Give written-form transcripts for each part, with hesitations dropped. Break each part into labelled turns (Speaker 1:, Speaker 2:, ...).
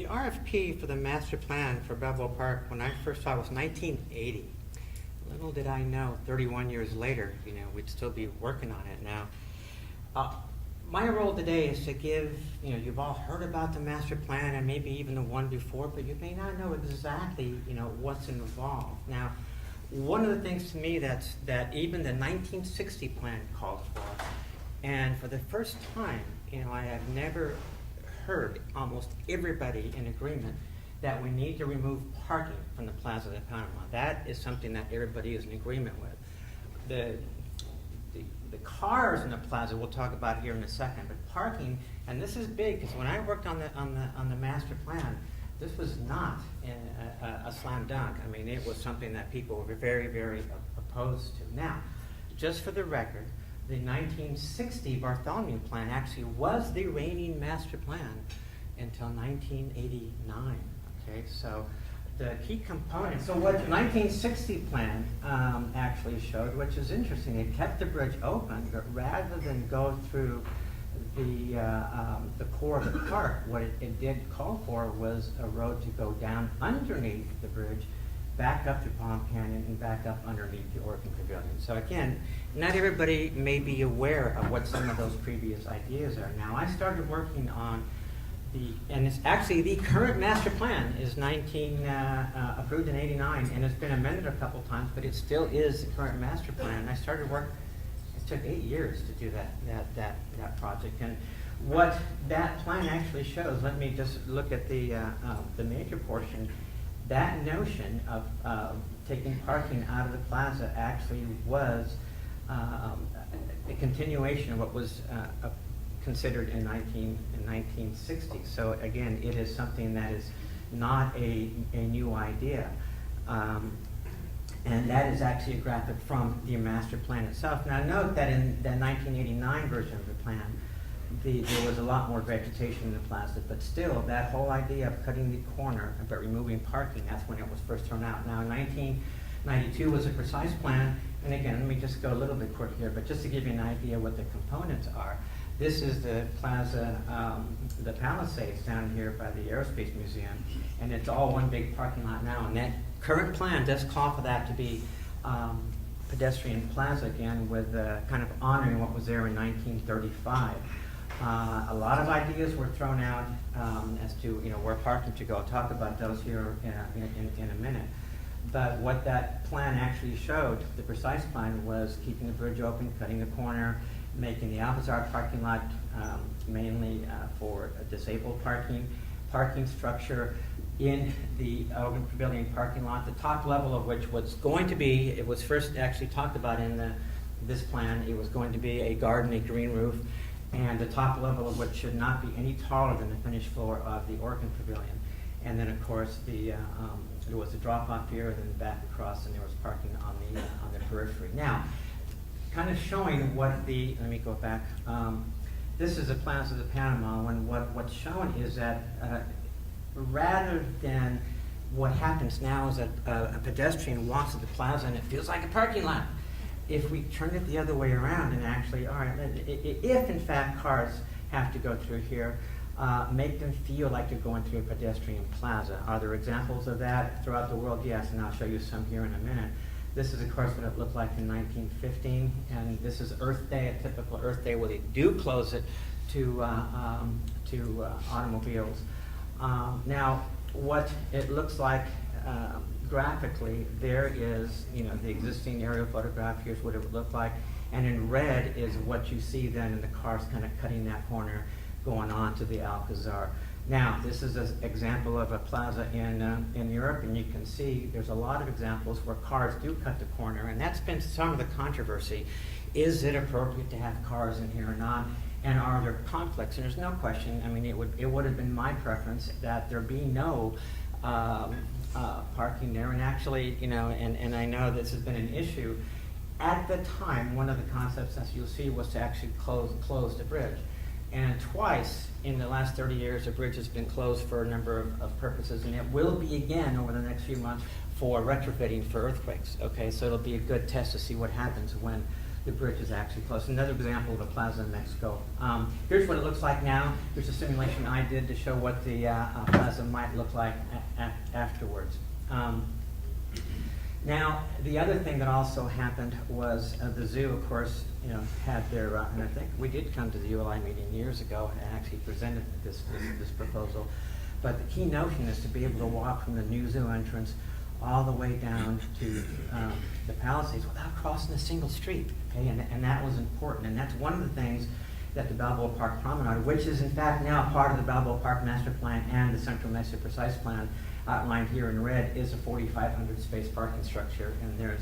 Speaker 1: the RFP for the master plan for Balboa Park, when I first saw it, was 1980. Little did I know, 31 years later, we'd still be working on it now. My role today is to give, you've all heard about the master plan and maybe even the one before, but you may not know exactly, what's involved. Now, one of the things to me that even the 1960 plan called for, and for the first time, I have never heard almost everybody in agreement that we need to remove parking from the Plaza de Panama. That is something that everybody is in agreement with. The cars in the plaza we'll talk about here in a second, but parking, and this is big because when I worked on the master plan, this was not a slam dunk. I mean, it was something that people were very, very opposed to. Now, just for the record, the 1960 Bartholomew Plan actually was the reigning master plan until 1989. Okay, so the key components. So what the 1960 plan actually showed, which is interesting, it kept the bridge open, but rather than go through the core of the park, what it did call for was a road to go down underneath the bridge, back up to Palm Canyon, and back up underneath the Orkin Pavilion. So again, not everybody may be aware of what some of those previous ideas are. Now, I started working on and it's actually the current master plan is approved in '89, and it's been amended a couple times, but it still is the current master plan. And I started work. It took 8 years to do that project. And what that plan actually shows, let me just look at the major portion. That notion of taking parking out of the plaza actually was a continuation of what was considered in 1960. So again, it is something that is not a new idea. And that is actually a graphic from the master plan itself. Now note that in the 1989 version of the plan, there was a lot more vegetation in the plaza, but still that whole idea of cutting the corner but removing parking, that's when it was first thrown out. Now 1992 was a precise plan, and again, let me just go a little bit quick here, but just to give you an idea what the components are. This is the plaza, the Palisades down here by the Aerospace Museum, and it's all one big parking lot now. And that current plan does call for that to be pedestrian plaza again, with kind of honoring what was there in 1935. A lot of ideas were thrown out as to where parking should go. I'll talk about those here in a minute. But what that plan actually showed, the precise plan, was keeping the bridge open, cutting the corner, making the Alcazar parking lot mainly for disabled parking structure in the Orkin Pavilion parking lot, the top level of which was going to be, it was first actually talked about in this plan, it was going to be a garden, a green roof, and the top level of which should not be any taller than the finished floor of the Orkin Pavilion. And then, of course, there was a drop-off here, and then back across, and there was parking on the periphery. Now, kind of showing what let me go back. This is the Plaza de Panama, and what's shown is that rather than what happens now is that a pedestrian walks to the plaza and it feels like a parking lot. If we turn it the other way around and actually, all right, if in fact cars have to go through here, make them feel like they're going through a pedestrian plaza. Are there examples of that throughout the world? Yes, and I'll show you some here in a minute. This is, of course, what it looked like in 1915, and this is Earth Day, a typical Earth Day where they do close it to automobiles. Now, what it looks like graphically, there is, the existing aerial photograph. Here's what it would look like, and in red is what you see then in the cars kind of cutting that corner, going on to the Alcazar. Now, this is an example of a plaza in Europe, and you can see there's a lot of examples where cars do cut the corner, and that's been some of the controversy. Is it appropriate to have cars in here or not? And are there conflicts? And there's no question. I mean, it would have been my preference that there be no parking there. And actually, and I know this has been an issue. At the time, one of the concepts, as you'll see, was to actually close the bridge. And twice in the last 30 years, the bridge has been closed for a number of purposes, and it will be again over the next few months for retrofitting for earthquakes. Okay, so it'll be a good test to see what happens when the bridge is actually closed. Another example of a plaza in Mexico. Here's what it looks like now. Here's a simulation I did to show what the plaza might look like afterwards. Now, the other thing that also happened was the zoo, of course, had their, and I think we did come to the ULI meeting years ago and actually presented this proposal. But the key notion is to be able to walk from the new zoo entrance all the way down to the Palisades without crossing a single street, okay? And that was important, and that's one of the things that the Balboa Park Promenade, which is in fact now part of the Balboa Park Master Plan and the Central Mesa Precise Plan, outlined here in red, is a 4,500 space parking structure, and there's,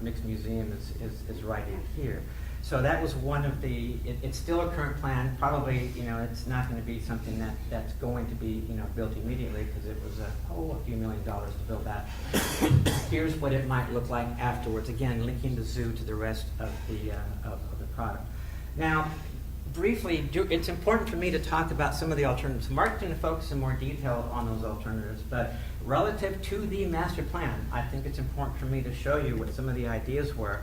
Speaker 1: Mixed Museum is right in here. So that was one of the, it's still a current plan. Probably, it's not going to be something that's going to be, built immediately, because it was a few $1 million to build that. Here's what it might look like afterwards. Again, linking the zoo to the rest of the product. Now, briefly, it's important for me to talk about some of the alternatives. Mark's going to focus in more detail on those alternatives, but relative to the master plan, I think it's important for me to show you what some of the ideas were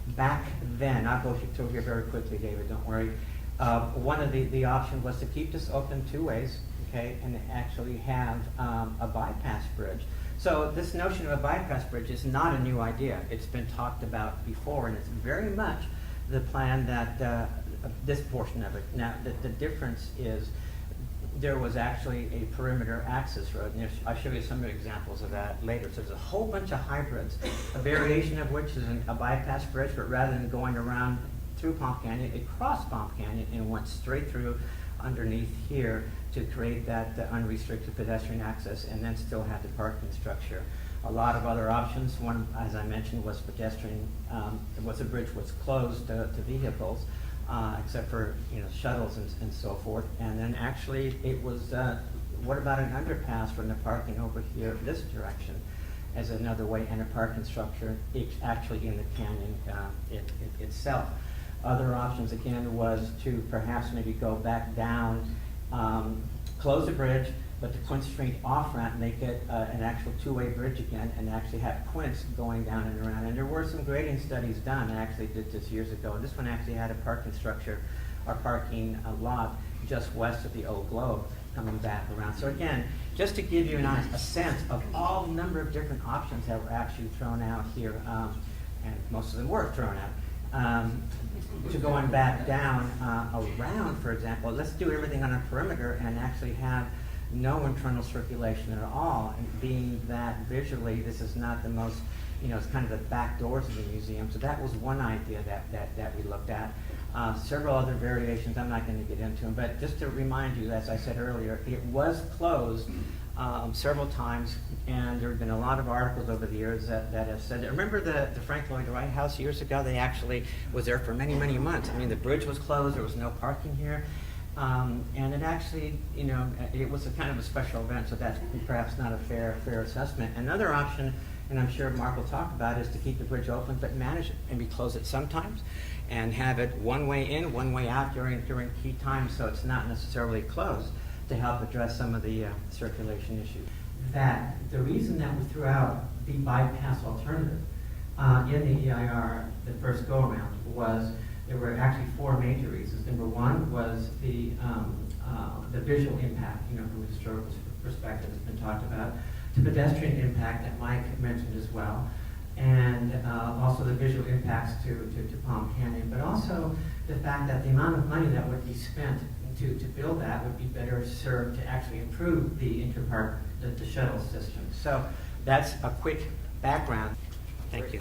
Speaker 1: back then. I'll go through here very quickly, David, don't worry. One of the options was to keep this open two ways, okay, and actually have a bypass bridge. So this notion of a bypass bridge is not a new idea. It's been talked about before, and it's very much the plan that this portion of it. Now, the difference is there was actually a perimeter access road, and I'll show you some examples of that later. So there's a whole bunch of hybrids, a variation of which is a bypass bridge, but rather than going around through Palm Canyon, it crossed Palm Canyon and went straight through underneath here to create that unrestricted pedestrian access, and then still have the parking structure. A lot of other options. One, as I mentioned, was pedestrian. The bridge was closed to vehicles, except for shuttles and so forth. And then actually it was, what about an underpass from the parking over here this direction as another way, and a parking structure actually in the canyon itself. Other options again was to perhaps maybe go back down, close the bridge, but the Quince Street off-ramp, make it an actual two-way bridge again, and actually have Quince going down and around. And there were some grading studies done. I actually did this years ago. And this one actually had a parking structure, or parking lot, just west of the old Globe, coming back around. So again, just to give you a sense of all the number of different options that were actually thrown out here, and most of them were thrown out. To going back down around, for example, let's do everything on a perimeter and actually have no internal circulation at all, and being that visually this is not the most, it's kind of the back doors of the museum. So that was one idea that we looked at. Several other variations I'm not going to get into them, but just to remind you, as I said earlier, it was closed several times, and there have been a lot of articles over the years that have said that. Remember the Frank Lloyd Wright House years ago? They actually was there for many, many months. I mean, the bridge was closed, there was no parking here. And it actually, it was a kind of a special event, so that's perhaps not a fair assessment. Another option, and I'm sure Mark will talk about, is to keep the bridge open, but manage it, maybe close it sometimes, and have it one way in, one way out during key times, so it's not necessarily closed, to help address some of the circulation issues. That the reason that we threw out the bypass alternative in the EIR the first go around was, there were actually four major reasons. Number one was the visual impact, from a historical perspective, has been talked about. The pedestrian impact that Mike mentioned as well, and also the visual impacts to Palm Canyon, but also the fact that the amount of money that would be spent to build that would be better served to actually improve the interpark, the shuttle system. So that's a quick background. Thank you.